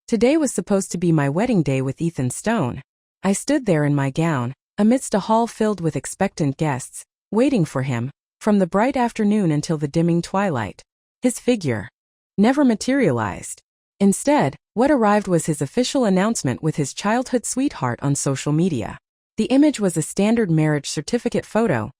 Today was supposed to be my wedding day with Ethan Stone. I stood there in my gown, amidst a hall filled with expectant guests, waiting for him, from the bright afternoon until the dimming twilight. His figure never materialized. Instead, what arrived was his official announcement with his childhood sweetheart on social media. The image was a standard marriage certificate photo,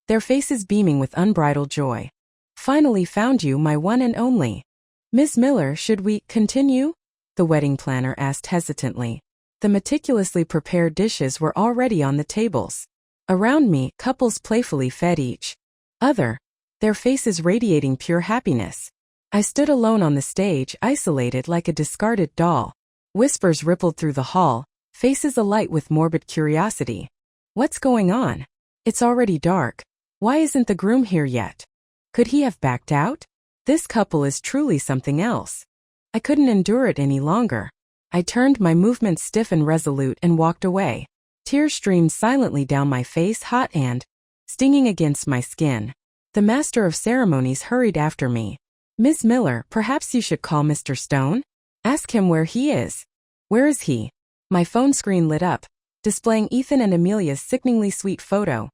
their faces beaming with unbridled joy. "Finally found you, my one and only. Miss Miller, should we continue?" the wedding planner asked hesitantly. The meticulously prepared dishes were already on the tables. Around me, couples playfully fed each other, their faces radiating pure happiness. I stood alone on the stage, isolated like a discarded doll. Whispers rippled through the hall, faces alight with morbid curiosity. "What's going on? It's already dark. Why isn't the groom here yet? Could he have backed out? This couple is truly something else." I couldn't endure it any longer. I turned, my movements stiff and resolute, and walked away. Tears streamed silently down my face, hot and stinging against my skin. The master of ceremonies hurried after me. "Miss Miller, perhaps you should call Mr. Stone? Ask him where he is." "Where is he?" My phone screen lit up, displaying Ethan and Amelia's sickeningly sweet photo.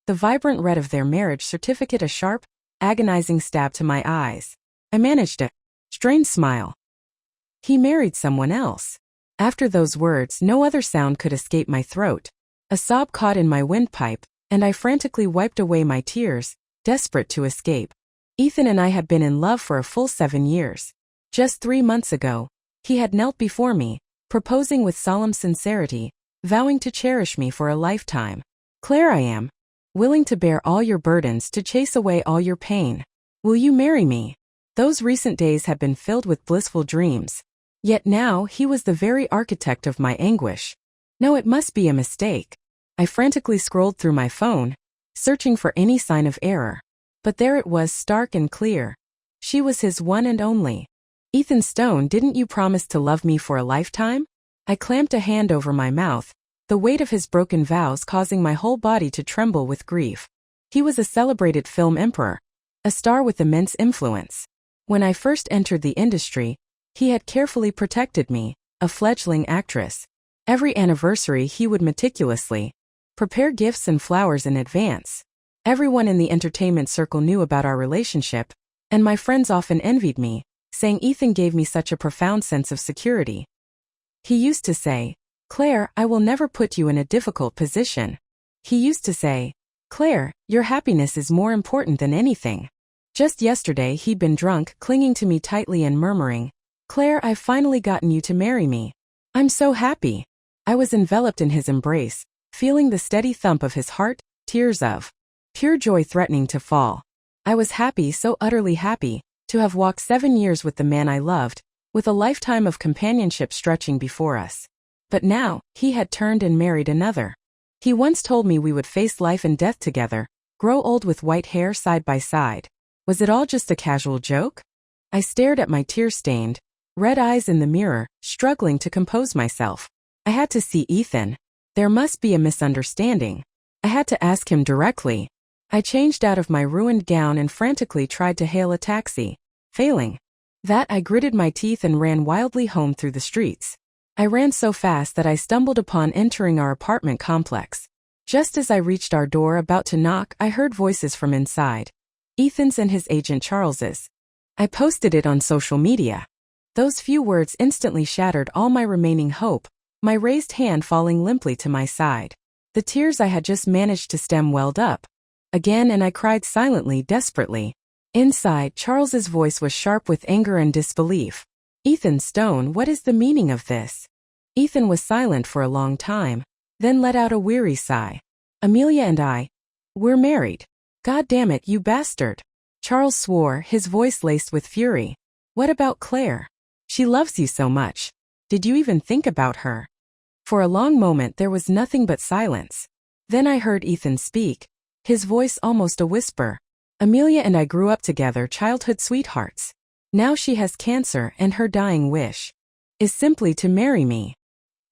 The vibrant red of their marriage certificate a sharp, agonizing stab to my eyes. I managed a strained smile. He married someone else. After those words, no other sound could escape my throat. A sob caught in my windpipe, and I frantically wiped away my tears, desperate to escape. Ethan and I had been in love for a full 7 years. Just 3 months ago, he had knelt before me, proposing with solemn sincerity, vowing to cherish me for a lifetime. "Claire, I am willing to bear all your burdens, to chase away all your pain. Will you marry me?" Those recent days had been filled with blissful dreams. Yet now he was the very architect of my anguish. No, it must be a mistake. I frantically scrolled through my phone, searching for any sign of error. But there it was, stark and clear. She was his one and only. "Ethan Stone, didn't you promise to love me for a lifetime?" I clamped a hand over my mouth, the weight of his broken vows causing my whole body to tremble with grief. He was a celebrated film emperor, a star with immense influence. When I first entered the industry, he had carefully protected me, a fledgling actress. Every anniversary he would meticulously prepare gifts and flowers in advance. Everyone in the entertainment circle knew about our relationship, and my friends often envied me, saying Ethan gave me such a profound sense of security. He used to say, "Claire, I will never put you in a difficult position." He used to say, "Claire, your happiness is more important than anything." Just yesterday he'd been drunk, clinging to me tightly and murmuring, "Claire, I've finally gotten you to marry me. I'm so happy." I was enveloped in his embrace, feeling the steady thump of his heart, tears of pure joy threatening to fall. I was happy, so utterly happy, to have walked 7 years with the man I loved, with a lifetime of companionship stretching before us. But now, he had turned and married another. He once told me we would face life and death together, grow old with white hair side by side. Was it all just a casual joke? I stared at my tear-stained, red eyes in the mirror, struggling to compose myself. I had to see Ethan. There must be a misunderstanding. I had to ask him directly. I changed out of my ruined gown and frantically tried to hail a taxi. Failing that, I gritted my teeth and ran wildly home through the streets. I ran so fast that I stumbled upon entering our apartment complex. Just as I reached our door about to knock, I heard voices from inside. Ethan's and his agent Charles's. I posted it on social media. Those few words instantly shattered all my remaining hope, my raised hand falling limply to my side. The tears I had just managed to stem welled up again, and I cried silently, desperately. Inside, Charles's voice was sharp with anger and disbelief. "Ethan Stone, what is the meaning of this?" Ethan was silent for a long time, then let out a weary sigh. "Amelia and we're married." "God damn it, you bastard." Charles swore, his voice laced with fury. "What about Claire? She loves you so much. Did you even think about her?" For a long moment there was nothing but silence. Then I heard Ethan speak, his voice almost a whisper. "Amelia and I grew up together, childhood sweethearts. Now she has cancer and her dying wish is simply to marry me."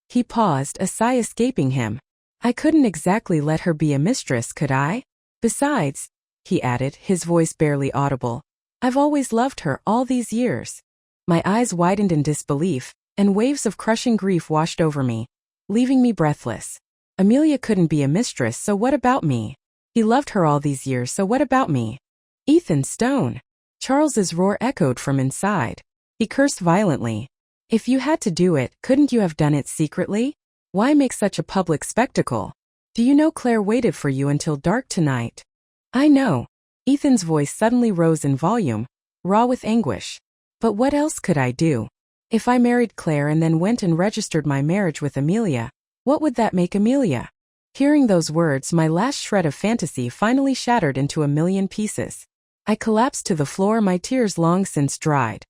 He paused, a sigh escaping him. "I couldn't exactly let her be a mistress, could I? Besides," he added, his voice barely audible, "I've always loved her all these years." My eyes widened in disbelief, and waves of crushing grief washed over me, leaving me breathless. Amelia couldn't be a mistress, so what about me? He loved her all these years, so what about me? Ethan Stone! Charles's roar echoed from inside. He cursed violently. If you had to do it, couldn't you have done it secretly? Why make such a public spectacle? Do you know Claire waited for you until dark tonight? I know. Ethan's voice suddenly rose in volume, raw with anguish. But what else could I do? If I married Claire and then went and registered my marriage with Amelia, what would that make Amelia? Hearing those words, my last shred of fantasy finally shattered into a million pieces. I collapsed to the floor, my tears long since dried.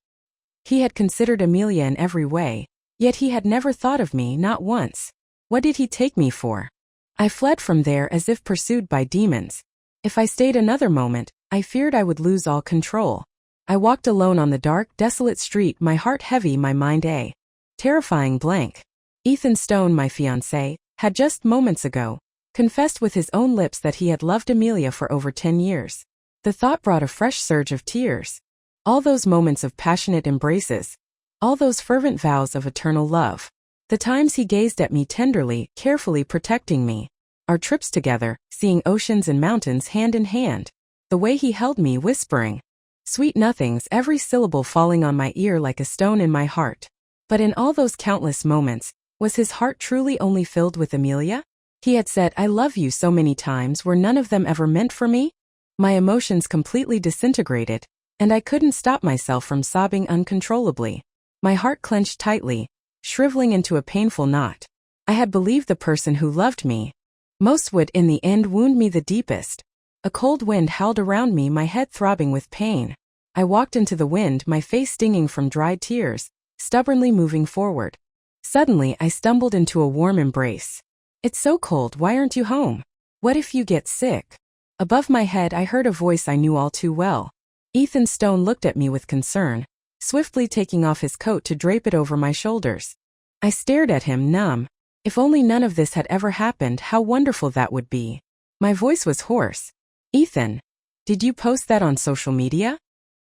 He had considered Amelia in every way, yet he had never thought of me, not once. What did he take me for? I fled from there as if pursued by demons. If I stayed another moment, I feared I would lose all control. I walked alone on the dark, desolate street, my heart heavy, my mind a terrifying blank. Ethan Stone, my fiancé, had just moments ago confessed with his own lips that he had loved Amelia for over 10 years. The thought brought a fresh surge of tears. All those moments of passionate embraces. All those fervent vows of eternal love. The times he gazed at me tenderly, carefully protecting me. Our trips together, seeing oceans and mountains hand in hand. The way he held me, whispering sweet nothings, every syllable falling on my ear like a stone in my heart. But in all those countless moments, was his heart truly only filled with Amelia? He had said I love you so many times, were none of them ever meant for me? My emotions completely disintegrated, and I couldn't stop myself from sobbing uncontrollably. My heart clenched tightly, shriveling into a painful knot. I had believed the person who loved me most would in the end wound me the deepest. A cold wind howled around me, my head throbbing with pain. I walked into the wind, my face stinging from dried tears, stubbornly moving forward. Suddenly, I stumbled into a warm embrace. It's so cold, why aren't you home? What if you get sick? Above my head, I heard a voice I knew all too well. Ethan Stone looked at me with concern, swiftly taking off his coat to drape it over my shoulders. I stared at him, numb. If only none of this had ever happened, how wonderful that would be. My voice was hoarse. Ethan, did you post that on social media?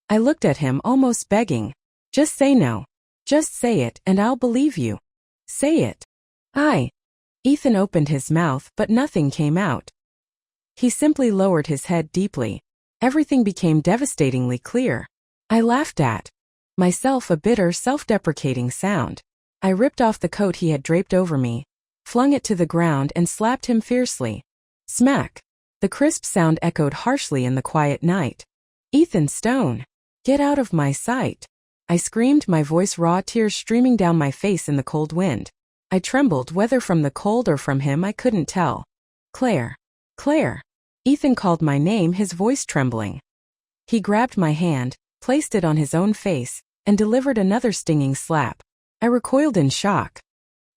I looked at him, almost begging. Just say no. Just say it, and I'll believe you. Say it. Ethan opened his mouth, but nothing came out. He simply lowered his head deeply. Everything became devastatingly clear. I laughed at myself, a bitter, self-deprecating sound. I ripped off the coat he had draped over me, flung it to the ground, and slapped him fiercely. Smack! The crisp sound echoed harshly in the quiet night. Ethan Stone! Get out of my sight! I screamed, my voice raw, tears streaming down my face in the cold wind. I trembled, whether from the cold or from him I couldn't tell. Claire! Claire! Ethan called my name, his voice trembling. He grabbed my hand, placed it on his own face, and delivered another stinging slap. I recoiled in shock.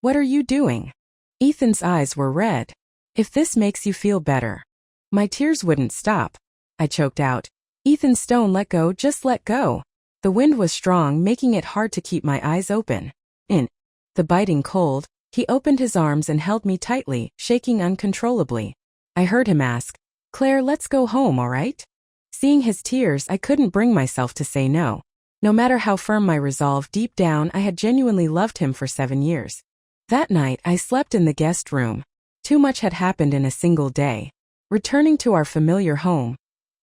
What are you doing? Ethan's eyes were red. If this makes you feel better. My tears wouldn't stop. I choked out. Ethan Stone, let go, just let go. The wind was strong, making it hard to keep my eyes open. In the biting cold, he opened his arms and held me tightly, shaking uncontrollably. I heard him ask, Claire, let's go home, all right? Seeing his tears, I couldn't bring myself to say no. No matter how firm my resolve, deep down I had genuinely loved him for 7 years. That night, I slept in the guest room. Too much had happened in a single day. Returning to our familiar home,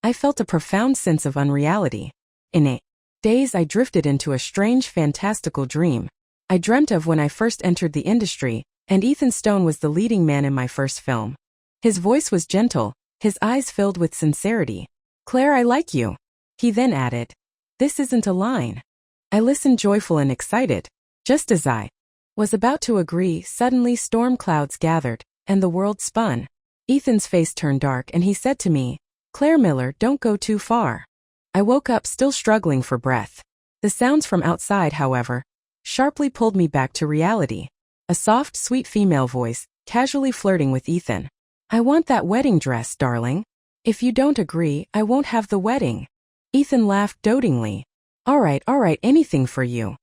I felt a profound sense of unreality. In a daze, I drifted into a strange, fantastical dream. I dreamt of when I first entered the industry, and Ethan Stone was the leading man in my first film. His voice was gentle, his eyes filled with sincerity. Claire, I like you. He then added, this isn't a line. I listened, joyful and excited. Just as I was about to agree, suddenly storm clouds gathered, and the world spun. Ethan's face turned dark and he said to me, Claire Miller, don't go too far. I woke up, still struggling for breath. The sounds from outside, however, sharply pulled me back to reality. A soft, sweet female voice, casually flirting with Ethan. I want that wedding dress, darling. If you don't agree, I won't have the wedding. Ethan laughed dotingly. All right, anything for you.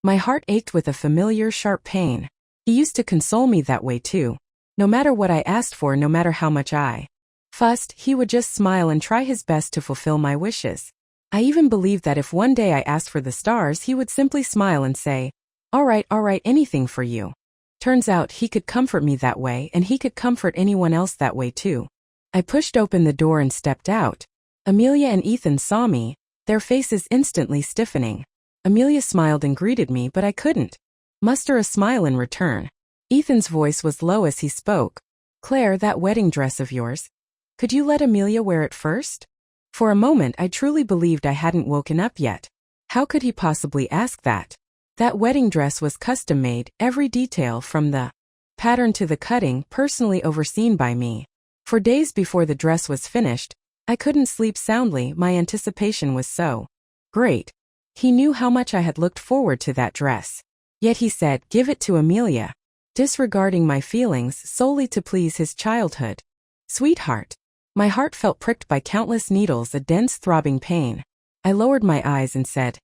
My heart ached with a familiar, sharp pain. He used to console me that way too. No matter what I asked for, no matter how much I fussed, he would just smile and try his best to fulfill my wishes. I even believed that if one day I asked for the stars, he would simply smile and say, All right, anything for you. Turns out he could comfort me that way and he could comfort anyone else that way too. I pushed open the door and stepped out. Amelia and Ethan saw me, their faces instantly stiffening. Amelia smiled and greeted me, but I couldn't muster a smile in return. Ethan's voice was low as he spoke. Claire, that wedding dress of yours. Could you let Amelia wear it first? For a moment I truly believed I hadn't woken up yet. How could he possibly ask that? That wedding dress was custom-made, every detail from the pattern to the cutting personally overseen by me. For days before the dress was finished, I couldn't sleep soundly, my anticipation was so great. He knew how much I had looked forward to that dress. Yet he said, give it to Amelia, disregarding my feelings solely to please his childhood sweetheart. My heart felt pricked by countless needles, a dense throbbing pain. I lowered my eyes and said,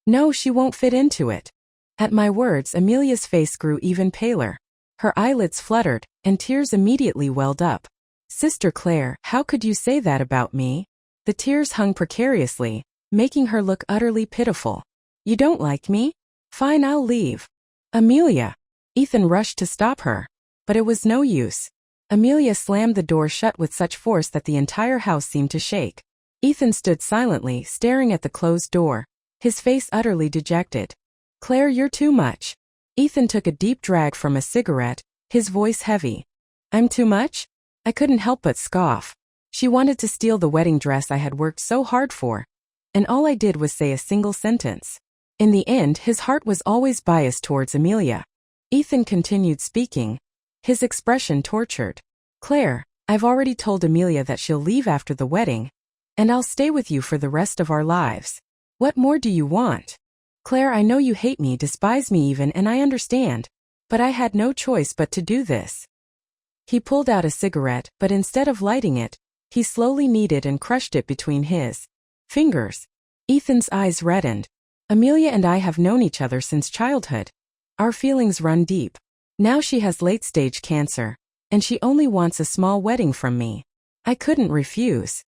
no, she won't fit into it. At my words, Amelia's face grew even paler. Her eyelids fluttered, and tears immediately welled up. Sister Claire, how could you say that about me? The tears hung precariously, making her look utterly pitiful. You don't like me? Fine, I'll leave. Amelia! Ethan rushed to stop her. But it was no use. Amelia slammed the door shut with such force that the entire house seemed to shake. Ethan stood silently, staring at the closed door, his face utterly dejected. Claire, you're too much. Ethan took a deep drag from a cigarette, his voice heavy. I'm too much? I couldn't help but scoff. She wanted to steal the wedding dress I had worked so hard for. And all I did was say a single sentence. In the end, his heart was always biased towards Amelia. Ethan continued speaking, his expression tortured. Claire, I've already told Amelia that she'll leave after the wedding, and I'll stay with you for the rest of our lives. What more do you want? Claire, I know you hate me, despise me even, and I understand. But I had no choice but to do this. He pulled out a cigarette, but instead of lighting it, he slowly kneaded and crushed it between his fingers. Ethan's eyes reddened. Amelia and I have known each other since childhood. Our feelings run deep. Now she has late-stage cancer, and she only wants a small wedding from me. I couldn't refuse.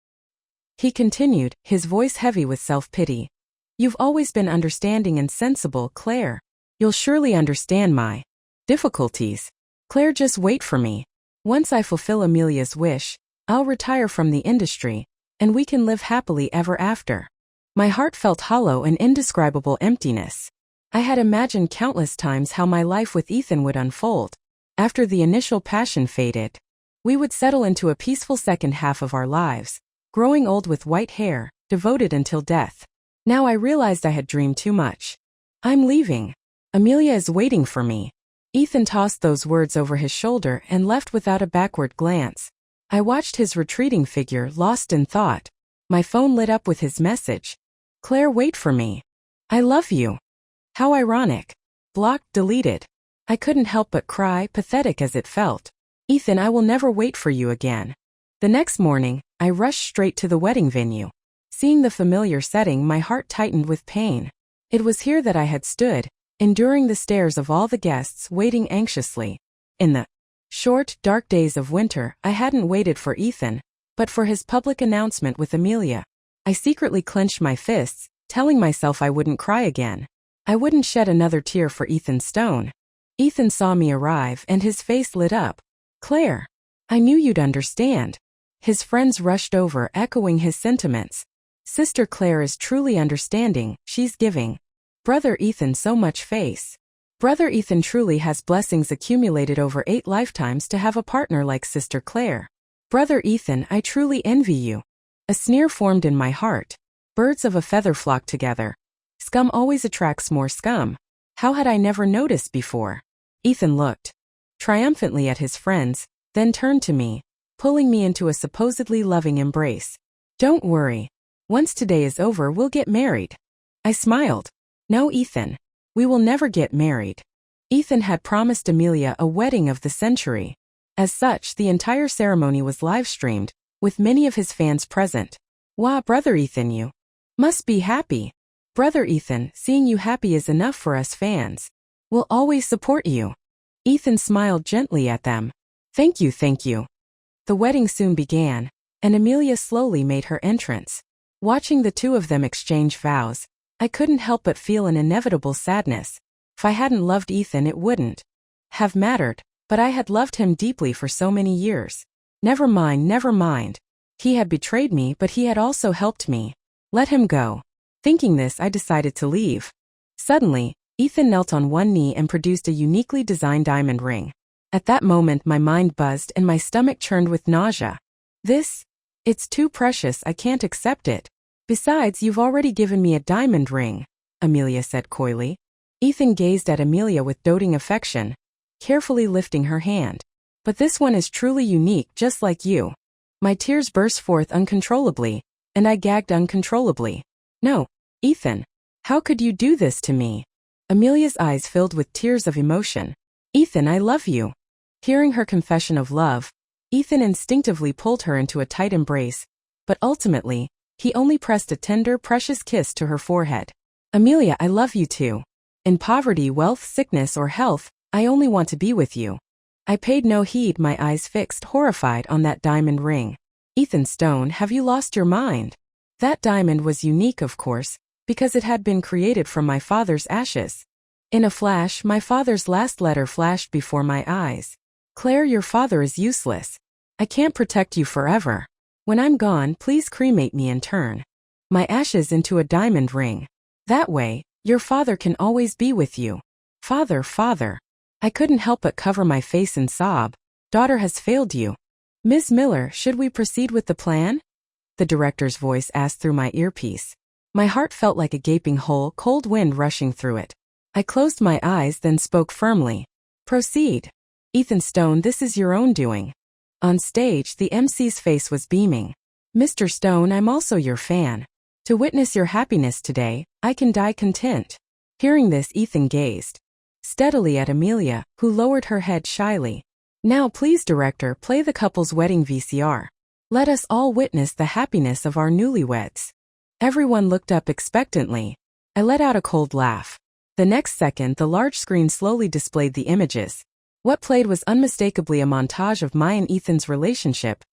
He continued, his voice heavy with self-pity. You've always been understanding and sensible, Claire. You'll surely understand my difficulties. Claire, just wait for me. Once I fulfill Amelia's wish, I'll retire from the industry, and we can live happily ever after. My heart felt hollow and indescribable emptiness. I had imagined countless times how my life with Ethan would unfold. After the initial passion faded, we would settle into a peaceful second half of our lives, growing old with white hair, devoted until death. Now I realized I had dreamed too much. I'm leaving. Amelia is waiting for me. Ethan tossed those words over his shoulder and left without a backward glance. I watched his retreating figure, lost in thought. My phone lit up with his message. Claire, wait for me. I love you. How ironic. Blocked, deleted. I couldn't help but cry, pathetic as it felt. Ethan, I will never wait for you again. The next morning, I rushed straight to the wedding venue. Seeing the familiar setting, my heart tightened with pain. It was here that I had stood, enduring the stares of all the guests, waiting anxiously. In the short, dark days of winter, I hadn't waited for Ethan, but for his public announcement with Amelia. I secretly clenched my fists, telling myself I wouldn't cry again. I wouldn't shed another tear for Ethan Stone. Ethan saw me arrive and his face lit up. Claire, I knew you'd understand. His friends rushed over, echoing his sentiments. Sister Claire is truly understanding, she's giving Brother Ethan so much face. Brother Ethan truly has blessings accumulated over 8 lifetimes to have a partner like Sister Claire. Brother Ethan, I truly envy you. A sneer formed in my heart. Birds of a feather flock together. Scum always attracts more scum. How had I never noticed before? Ethan looked triumphantly at his friends, then turned to me, pulling me into a supposedly loving embrace. Don't worry. Once today is over, we'll get married. I smiled. No, Ethan. We will never get married. Ethan had promised Amelia a wedding of the century. As such, the entire ceremony was live-streamed, with many of his fans present. Wow, Brother Ethan, you must be happy. Brother Ethan, seeing you happy is enough for us fans. We'll always support you. Ethan smiled gently at them. Thank you, thank you. The wedding soon began, and Amelia slowly made her entrance. Watching the two of them exchange vows, I couldn't help but feel an inevitable sadness. If I hadn't loved Ethan, it wouldn't have mattered, but I had loved him deeply for so many years. Never mind, never mind. He had betrayed me, but he had also helped me. Let him go. Thinking this, I decided to leave. Suddenly, Ethan knelt on one knee and produced a uniquely designed diamond ring. At that moment, my mind buzzed and my stomach churned with nausea. It's too precious, I can't accept it. Besides, you've already given me a diamond ring, Amelia said coyly. Ethan gazed at Amelia with doting affection, carefully lifting her hand. But this one is truly unique, just like you. My tears burst forth uncontrollably, and I gagged uncontrollably. No, Ethan, how could you do this to me? Amelia's eyes filled with tears of emotion. Ethan, I love you. Hearing her confession of love, Ethan instinctively pulled her into a tight embrace, but ultimately, he only pressed a tender, precious kiss to her forehead. Amelia, I love you too. In poverty, wealth, sickness, or health, I only want to be with you. I paid no heed, my eyes fixed, horrified, on that diamond ring. Ethan Stone, have you lost your mind? That diamond was unique, of course, because it had been created from my father's ashes. In a flash, my father's last letter flashed before my eyes. Claire, your father is useless. I can't protect you forever. When I'm gone, please cremate me and turn my ashes into a diamond ring. That way, your father can always be with you. Father, father. I couldn't help but cover my face and sob. Daughter has failed you. Ms. Miller, should we proceed with the plan? The director's voice asked through my earpiece. My heart felt like a gaping hole, cold wind rushing through it. I closed my eyes, then spoke firmly. Proceed. Ethan Stone, this is your own doing. On stage, the MC's face was beaming. Mr. Stone, I'm also your fan. To witness your happiness today, I can die content. Hearing this, Ethan gazed steadily at Amelia, who lowered her head shyly. Now please, director, play the couple's wedding VCR. Let us all witness the happiness of our newlyweds. Everyone looked up expectantly. I let out a cold laugh. The next second, the large screen slowly displayed the images. What played was unmistakably a montage of my and Ethan's relationship.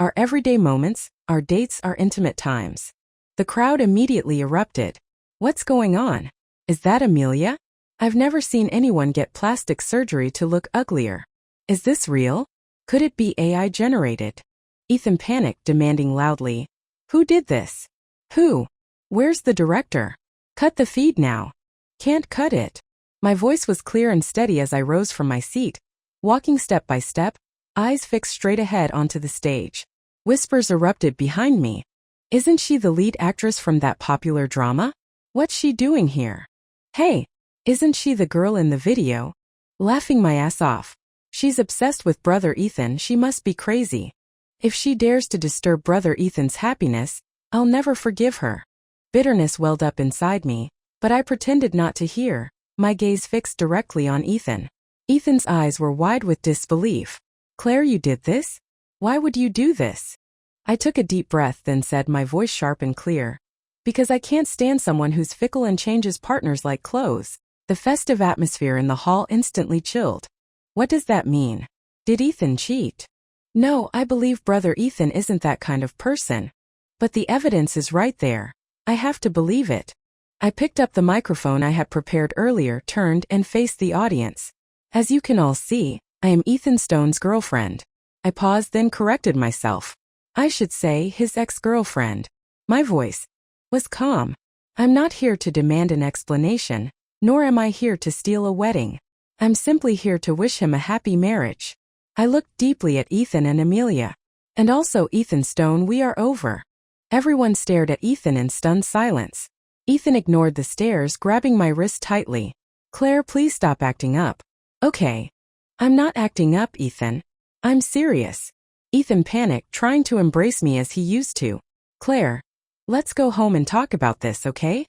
Our everyday moments, our dates, our intimate times. The crowd immediately erupted. What's going on? Is that Amelia? I've never seen anyone get plastic surgery to look uglier. Is this real? Could it be AI generated? Ethan panicked, demanding loudly. Who did this? Who? Where's the director? Cut the feed now. Can't cut it. My voice was clear and steady as I rose from my seat, walking step by step, eyes fixed straight ahead onto the stage. Whispers erupted behind me. Isn't she the lead actress from that popular drama? What's she doing here? Hey, isn't she the girl in the video? Laughing my ass off. She's obsessed with brother Ethan, she must be crazy. If she dares to disturb brother Ethan's happiness, I'll never forgive her. Bitterness welled up inside me, but I pretended not to hear, my gaze fixed directly on Ethan. Ethan's eyes were wide with disbelief. Claire, you did this? Why would you do this? I took a deep breath, then said, my voice sharp and clear. Because I can't stand someone who's fickle and changes partners like clothes. The festive atmosphere in the hall instantly chilled. What does that mean? Did Ethan cheat? No, I believe brother Ethan isn't that kind of person. But the evidence is right there. I have to believe it. I picked up the microphone I had prepared earlier, turned, and faced the audience. As you can all see, I am Ethan Stone's girlfriend. I paused, then corrected myself. I should say his ex-girlfriend. My voice was calm. I'm not here to demand an explanation, nor am I here to steal a wedding. I'm simply here to wish him a happy marriage. I looked deeply at Ethan and Amelia. And also, Ethan Stone, we are over. Everyone stared at Ethan in stunned silence. Ethan ignored the stares, grabbing my wrist tightly. Claire, please stop acting up. Okay. I'm not acting up, Ethan. I'm serious. Ethan panicked, trying to embrace me as he used to. Claire, let's go home and talk about this, okay?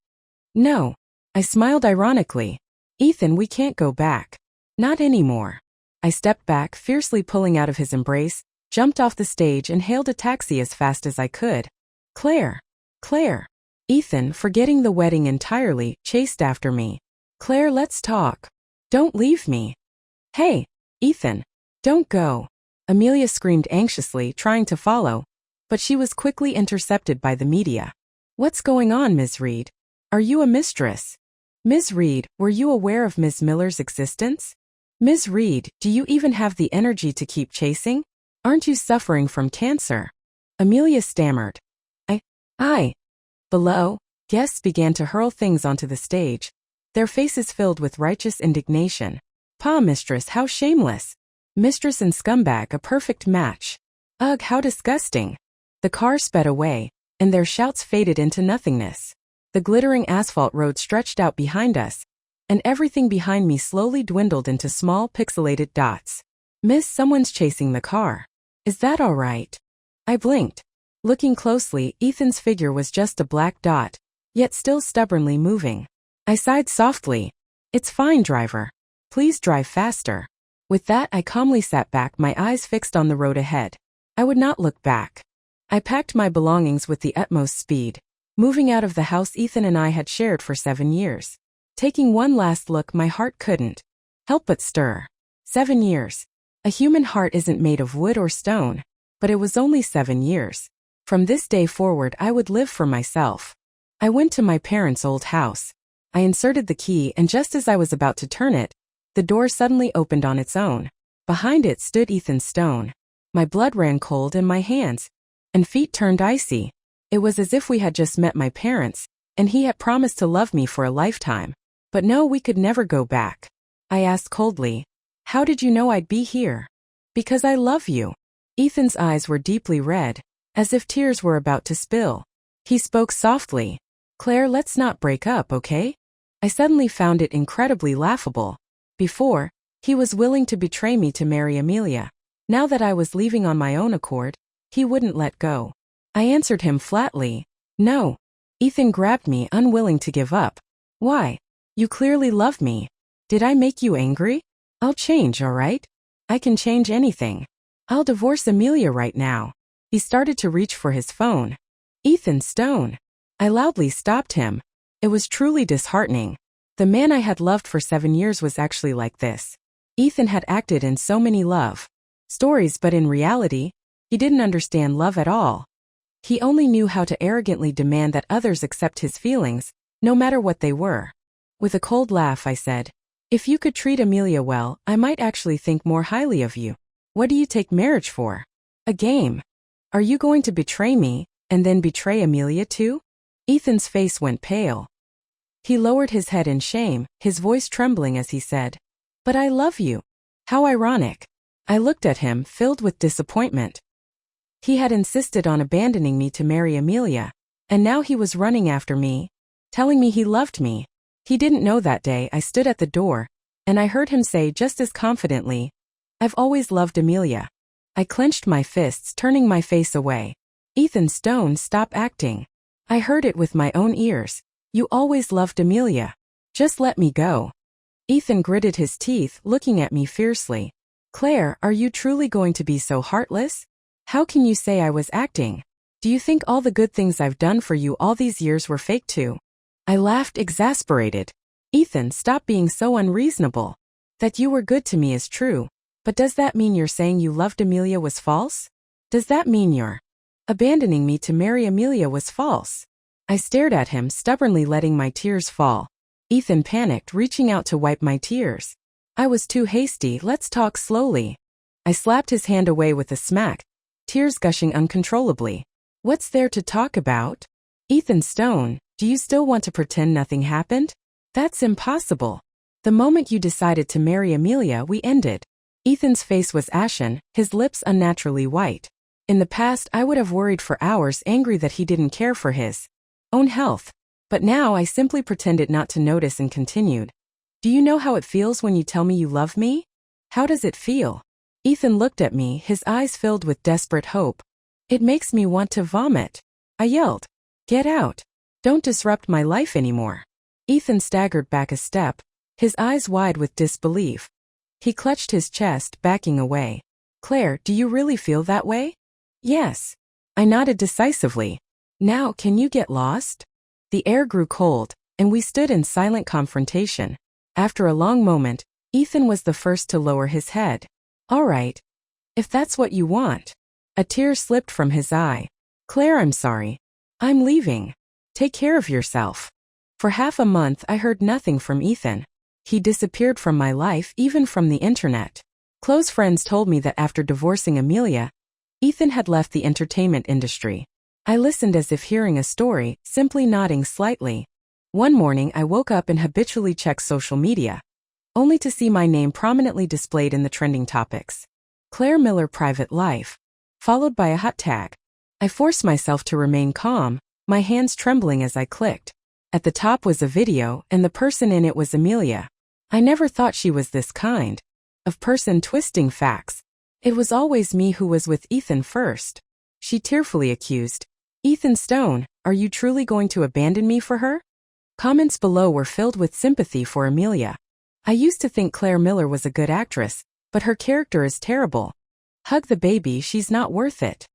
No. I smiled ironically. Ethan, we can't go back. Not anymore. I stepped back, fiercely pulling out of his embrace, jumped off the stage and hailed a taxi as fast as I could. Claire. Claire. Ethan, forgetting the wedding entirely, chased after me. Claire, let's talk. Don't leave me. Hey, Ethan. Don't go. Amelia screamed anxiously, trying to follow, but she was quickly intercepted by the media. What's going on, Ms. Reed? Are you a mistress? Ms. Reed, were you aware of Ms. Miller's existence? Ms. Reed, do you even have the energy to keep chasing? Aren't you suffering from cancer? Amelia stammered. I. Below, guests began to hurl things onto the stage, their faces filled with righteous indignation. Pa, mistress, how shameless. Mistress and scumbag, a perfect match. Ugh, how disgusting. The car sped away, and their shouts faded into nothingness. The glittering asphalt road stretched out behind us, and everything behind me slowly dwindled into small pixelated dots. Miss, someone's chasing the car. Is that all right? I blinked. Looking closely, Ethan's figure was just a black dot, yet still stubbornly moving. I sighed softly. It's fine, driver. Please drive faster. With that, I calmly sat back, my eyes fixed on the road ahead. I would not look back. I packed my belongings with the utmost speed, moving out of the house Ethan and I had shared for 7 years. Taking one last look, my heart couldn't help but stir. 7 years. A human heart isn't made of wood or stone, but it was only 7 years. From this day forward, I would live for myself. I went to my parents' old house. I inserted the key, and just as I was about to turn it, the door suddenly opened on its own. Behind it stood Ethan Stone. My blood ran cold and my hands and feet turned icy. It was as if we had just met my parents, and he had promised to love me for a lifetime. But no, we could never go back. I asked coldly, "How did you know I'd be here?" "Because I love you." Ethan's eyes were deeply red, as if tears were about to spill. He spoke softly. "Claire, let's not break up, okay?" I suddenly found it incredibly laughable. Before, he was willing to betray me to marry Amelia. Now that I was leaving on my own accord, he wouldn't let go. I answered him flatly, "No." Ethan grabbed me, unwilling to give up. "Why? You clearly love me. Did I make you angry? I'll change, all right? I can change anything. I'll divorce Amelia right now." He started to reach for his phone. "Ethan Stone." I loudly stopped him. It was truly disheartening. The man I had loved for 7 years was actually like this. Ethan had acted in so many love stories, but in reality, he didn't understand love at all. He only knew how to arrogantly demand that others accept his feelings, no matter what they were. With a cold laugh, I said, "If you could treat Amelia well, I might actually think more highly of you. What do you take marriage for? A game? Are you going to betray me, and then betray Amelia too?" Ethan's face went pale. He lowered his head in shame, his voice trembling as he said, "But I love you." How ironic. I looked at him, filled with disappointment. He had insisted on abandoning me to marry Amelia, and now he was running after me, telling me he loved me. He didn't know that day I stood at the door, and I heard him say just as confidently, "I've always loved Amelia." I clenched my fists, turning my face away. "Ethan Stone, stop acting." I heard it with my own ears. "You always loved Amelia. Just let me go." Ethan gritted his teeth, looking at me fiercely. "Claire, are you truly going to be so heartless? How can you say I was acting? Do you think all the good things I've done for you all these years were fake too?" I laughed, exasperated. "Ethan, stop being so unreasonable. That you were good to me is true, but does that mean you're saying you loved Amelia was false? Does that mean you're abandoning me to marry Amelia was false?" I stared at him, stubbornly letting my tears fall. Ethan panicked, reaching out to wipe my tears. I was too hasty. "Let's talk slowly." I slapped his hand away with a smack, tears gushing uncontrollably. "What's there to talk about? Ethan Stone, do you still want to pretend nothing happened? That's impossible. The moment you decided to marry Amelia, we ended." Ethan's face was ashen, his lips unnaturally white. In the past, I would have worried for hours, angry that he didn't care for his own health. But now I simply pretended not to notice and continued. "Do you know how it feels when you tell me you love me? How does it feel?" Ethan looked at me, his eyes filled with desperate hope. "It makes me want to vomit." I yelled, "Get out. Don't disrupt my life anymore." Ethan staggered back a step, his eyes wide with disbelief. He clutched his chest, backing away. "Claire, do you really feel that way?" "Yes." I nodded decisively. "Now, can you get lost?" The air grew cold, and we stood in silent confrontation. After a long moment, Ethan was the first to lower his head. "All right. If that's what you want." A tear slipped from his eye. "Claire, I'm sorry. I'm leaving. Take care of yourself." For half a month I heard nothing from Ethan. He disappeared from my life, even from the internet. Close friends told me that after divorcing Amelia, Ethan had left the entertainment industry. I listened as if hearing a story, simply nodding slightly. One morning I woke up and habitually checked social media, only to see my name prominently displayed in the trending topics. Claire Miller private life, followed by a hot tag. I forced myself to remain calm, my hands trembling as I clicked. At the top was a video, and the person in it was Amelia. I never thought she was this kind of person twisting facts. It was always me who was with Ethan first. She tearfully accused. Ethan Stone, are you truly going to abandon me for her? Comments below were filled with sympathy for Amelia. I used to think Claire Miller was a good actress, but her character is terrible. Hug the baby, she's not worth it.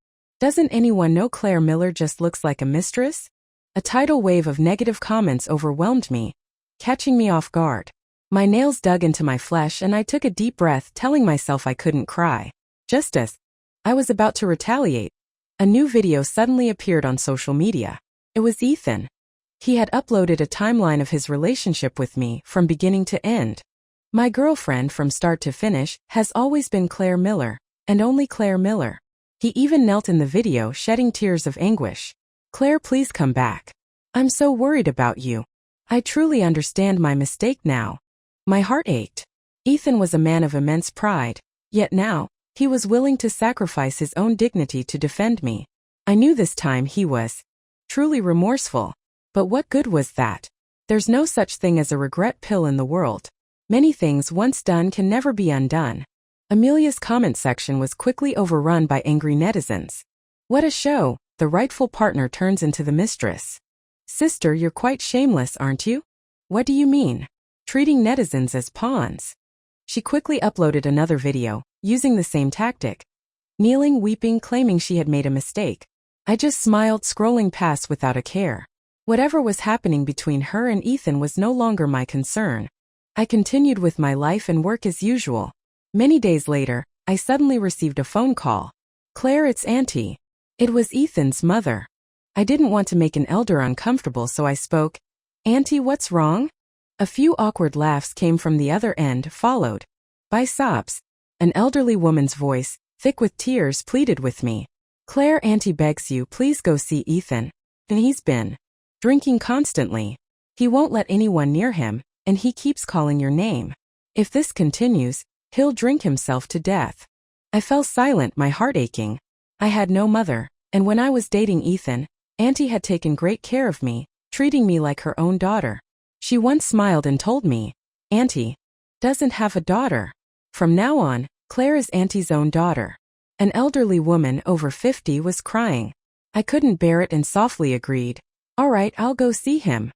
Doesn't anyone know Claire Miller just looks like a mistress? A tidal wave of negative comments overwhelmed me, catching me off guard. My nails dug into my flesh and I took a deep breath, telling myself I couldn't cry. Just as I was about to retaliate, a new video suddenly appeared on social media. It was Ethan. He had uploaded a timeline of his relationship with me from beginning to end. My girlfriend from start to finish has always been Claire Miller, and only Claire Miller. He even knelt in the video, shedding tears of anguish. Claire, please come back. I'm so worried about you. I truly understand my mistake now. My heart ached. Ethan was a man of immense pride, yet now, he was willing to sacrifice his own dignity to defend me. I knew this time he was truly remorseful. But what good was that? There's no such thing as a regret pill in the world. Many things once done can never be undone. Amelia's comment section was quickly overrun by angry netizens. What a show, the rightful partner turns into the mistress. Sister, you're quite shameless, aren't you? What do you mean? Treating netizens as pawns. She quickly uploaded another video, using the same tactic. Kneeling, weeping, claiming she had made a mistake. I just smiled, scrolling past without a care. Whatever was happening between her and Ethan was no longer my concern. I continued with my life and work as usual. Many days later, I suddenly received a phone call. Claire, it's Auntie. It was Ethan's mother. I didn't want to make an elder uncomfortable, so I spoke. Auntie, what's wrong? A few awkward laughs came from the other end, followed by sobs. An elderly woman's voice, thick with tears, pleaded with me. Claire, Auntie begs you, please go see Ethan. And he's been drinking constantly. He won't let anyone near him, and he keeps calling your name. If this continues, he'll drink himself to death. I fell silent, my heart aching. I had no mother, and when I was dating Ethan, Auntie had taken great care of me, treating me like her own daughter. She once smiled and told me, Auntie doesn't have a daughter. From now on, Claire is Auntie's own daughter. An elderly woman over 50 was crying. I couldn't bear it and softly agreed. All right, I'll go see him.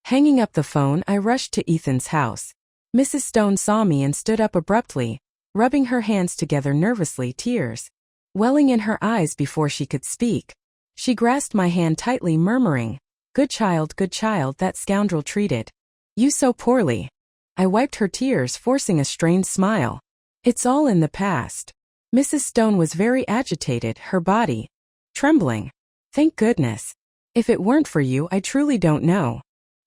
Hanging up the phone, I rushed to Ethan's house. Mrs. Stone saw me and stood up abruptly, rubbing her hands together nervously, tears welling in her eyes before she could speak. She grasped my hand tightly, murmuring, good child, that scoundrel treated you so poorly. I wiped her tears, forcing a strained smile. It's all in the past. Mrs. Stone was very agitated, her body trembling. Thank goodness. If it weren't for you, I truly don't know.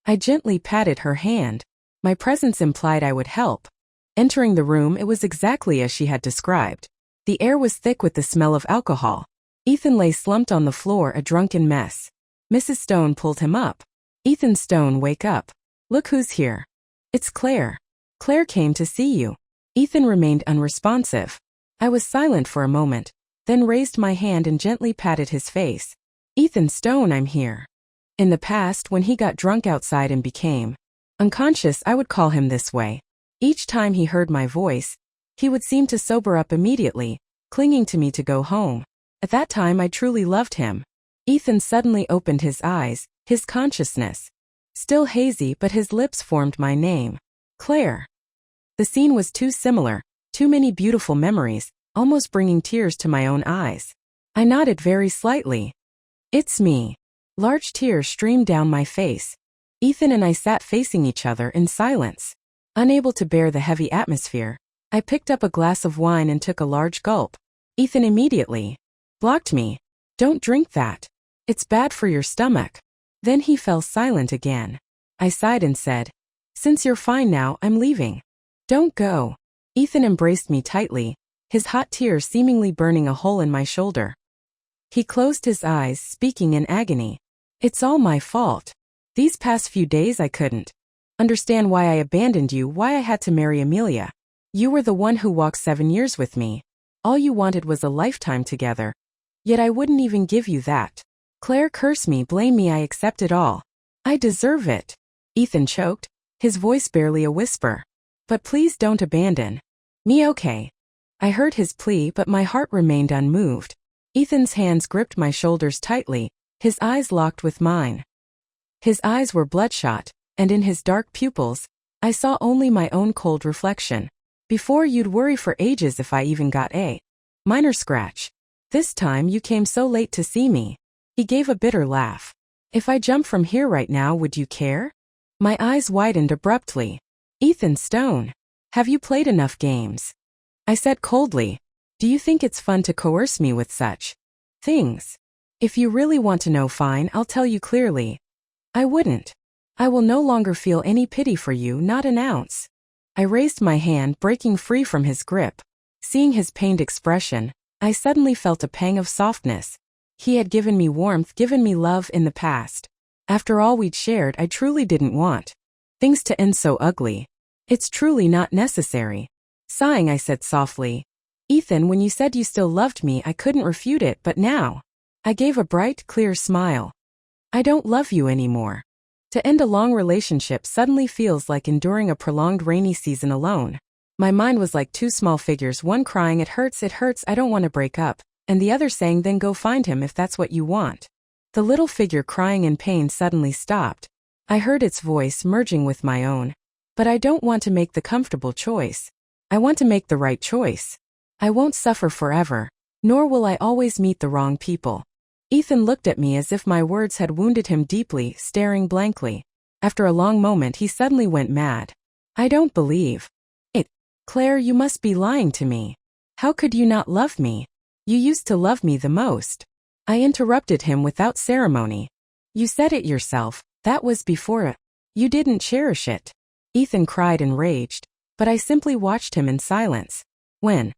I gently patted her hand. My presence implied I would help. Entering the room, it was exactly as she had described. The air was thick with the smell of alcohol. Ethan lay slumped on the floor, a drunken mess. Mrs. Stone pulled him up. Ethan Stone, wake up. Look who's here. It's Claire. Claire came to see you. Ethan remained unresponsive. I was silent for a moment, then raised my hand and gently patted his face. Ethan Stone, I'm here. In the past, when he got drunk outside and became unconscious, I would call him this way. Each time he heard my voice, he would seem to sober up immediately, clinging to me to go home. At that time, I truly loved him. Ethan suddenly opened his eyes, his consciousness still hazy, but his lips formed my name. Claire. The scene was too similar, too many beautiful memories, almost bringing tears to my own eyes. I nodded very slightly. It's me. Large tears streamed down my face. Ethan and I sat facing each other in silence. Unable to bear the heavy atmosphere, I picked up a glass of wine and took a large gulp. Ethan immediately blocked me. Don't drink that. It's bad for your stomach. Then he fell silent again. I sighed and said, "Since you're fine now, I'm leaving." "Don't go." Ethan embraced me tightly, his hot tears seemingly burning a hole in my shoulder. He closed his eyes, speaking in agony. "It's all my fault. These past few days I couldn't understand why I abandoned you, why I had to marry Amelia. You were the one who walked 7 years with me. All you wanted was a lifetime together. Yet I wouldn't even give you that. Claire, curse me, blame me, I accept it all. I deserve it." Ethan choked, his voice barely a whisper. "But please don't abandon me, okay?" I heard his plea, but my heart remained unmoved. Ethan's hands gripped my shoulders tightly, his eyes locked with mine. His eyes were bloodshot, and in his dark pupils, I saw only my own cold reflection. "Before, you'd worry for ages if I even got a minor scratch. This time you came so late to see me." He gave a bitter laugh. "If I jump from here right now, would you care?" My eyes widened abruptly. "Ethan Stone, have you played enough games?" I said coldly. "Do you think it's fun to coerce me with such things? If you really want to know, fine, I'll tell you clearly. I wouldn't. I will no longer feel any pity for you, not an ounce." I raised my hand, breaking free from his grip. Seeing his pained expression, I suddenly felt a pang of softness. He had given me warmth, given me love in the past. After all we'd shared, I truly didn't want things to end so ugly. "It's truly not necessary." Sighing, I said softly, "Ethan, when you said you still loved me, I couldn't refute it, but now." I gave a bright, clear smile. "I don't love you anymore." To end a long relationship suddenly feels like enduring a prolonged rainy season alone. My mind was like two small figures, one crying, it hurts, I don't want to break up," and the other saying, "Then go find him if that's what you want." The little figure crying in pain suddenly stopped. I heard its voice merging with my own. "But I don't want to make the comfortable choice. I want to make the right choice. I won't suffer forever, nor will I always meet the wrong people." Ethan looked at me as if my words had wounded him deeply, staring blankly. After a long moment, he suddenly went mad. "I don't believe it. Claire, you must be lying to me. How could you not love me? You used to love me the most." I interrupted him without ceremony. "You said it yourself, that was before it. You didn't cherish it." Ethan cried and raged, but I simply watched him in silence. When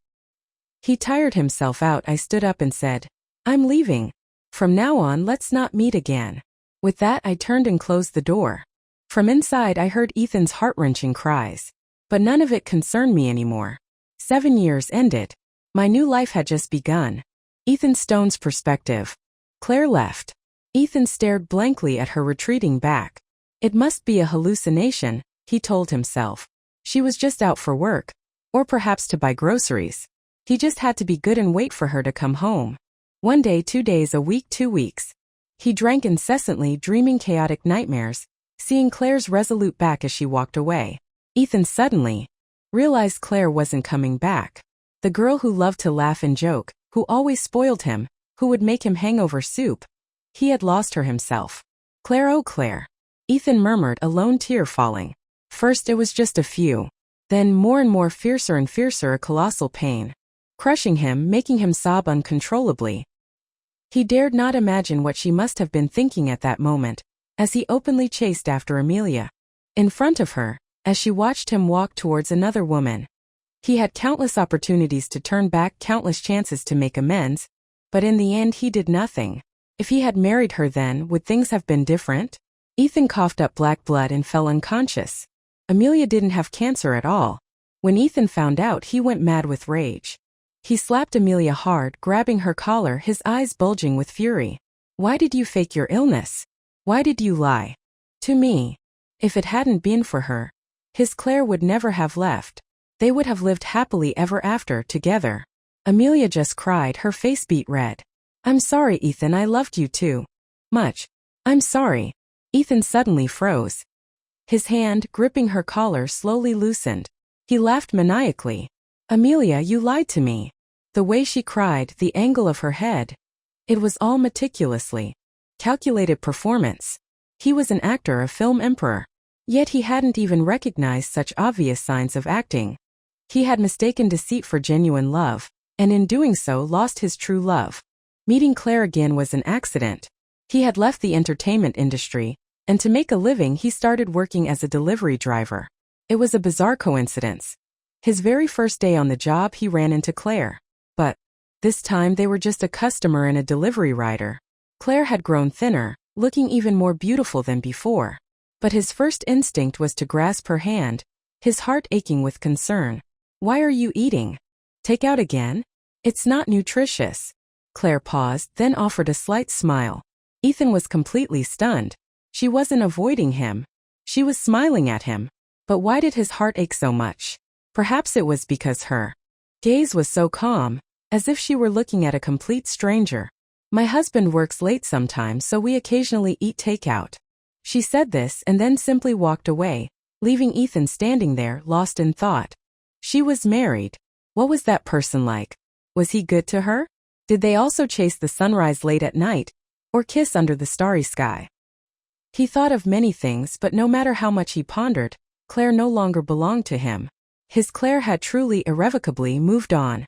he tired himself out, I stood up and said, "I'm leaving. From now on, let's not meet again." With that, I turned and closed the door. From inside, I heard Ethan's heart-wrenching cries. But none of it concerned me anymore. 7 years ended. My new life had just begun. Ethan Stone's perspective. Claire left. Ethan stared blankly at her retreating back. It must be a hallucination, he told himself. She was just out for work. Or perhaps to buy groceries. He just had to be good and wait for her to come home. 1 day, 2 days, a week, 2 weeks. He drank incessantly, dreaming chaotic nightmares, seeing Claire's resolute back as she walked away. Ethan suddenly realized Claire wasn't coming back. The girl who loved to laugh and joke, who always spoiled him, who would make him hangover soup. He had lost her himself. "Claire, oh Claire." Ethan murmured, a lone tear falling. First it was just a few. Then more and more, fiercer and fiercer, a colossal pain. Crushing him, making him sob uncontrollably. He dared not imagine what she must have been thinking at that moment, as he openly chased after Amelia. In front of her, as she watched him walk towards another woman. He had countless opportunities to turn back, countless chances to make amends, but in the end he did nothing. If he had married her then, would things have been different? Ethan coughed up black blood and fell unconscious. Amelia didn't have cancer at all. When Ethan found out, he went mad with rage. He slapped Amelia hard, grabbing her collar, his eyes bulging with fury. "Why did you fake your illness? Why did you lie to me?" If it hadn't been for her, his Claire would never have left. They would have lived happily ever after, together. Amelia just cried, her face beat red. "I'm sorry, Ethan, I loved you too much. I'm sorry." Ethan suddenly froze. His hand, gripping her collar, slowly loosened. He laughed maniacally. "Amelia, you lied to me." The way she cried, the angle of her head. It was all meticulously calculated performance. He was an actor, a film emperor. Yet he hadn't even recognized such obvious signs of acting. He had mistaken deceit for genuine love, and in doing so lost his true love. Meeting Claire again was an accident. He had left the entertainment industry, And to make a living, he started working as a delivery driver. It was a bizarre coincidence. His very first day on the job, he ran into Claire. But this time they were just a customer and a delivery rider. Claire had grown thinner, looking even more beautiful than before. But his first instinct was to grasp her hand, his heart aching with concern. "Why are you eating? Take out again? It's not nutritious." Claire paused, then offered a slight smile. Ethan was completely stunned. She wasn't avoiding him. She was smiling at him. But why did his heart ache so much? Perhaps it was because her gaze was so calm, as if she were looking at a complete stranger. "My husband works late sometimes, so we occasionally eat takeout." She said this and then simply walked away, leaving Ethan standing there, lost in thought. She was married. What was that person like? Was he good to her? Did they also chase the sunrise late at night, or kiss under the starry sky? He thought of many things, but no matter how much he pondered, Claire no longer belonged to him. His Claire had truly irrevocably moved on.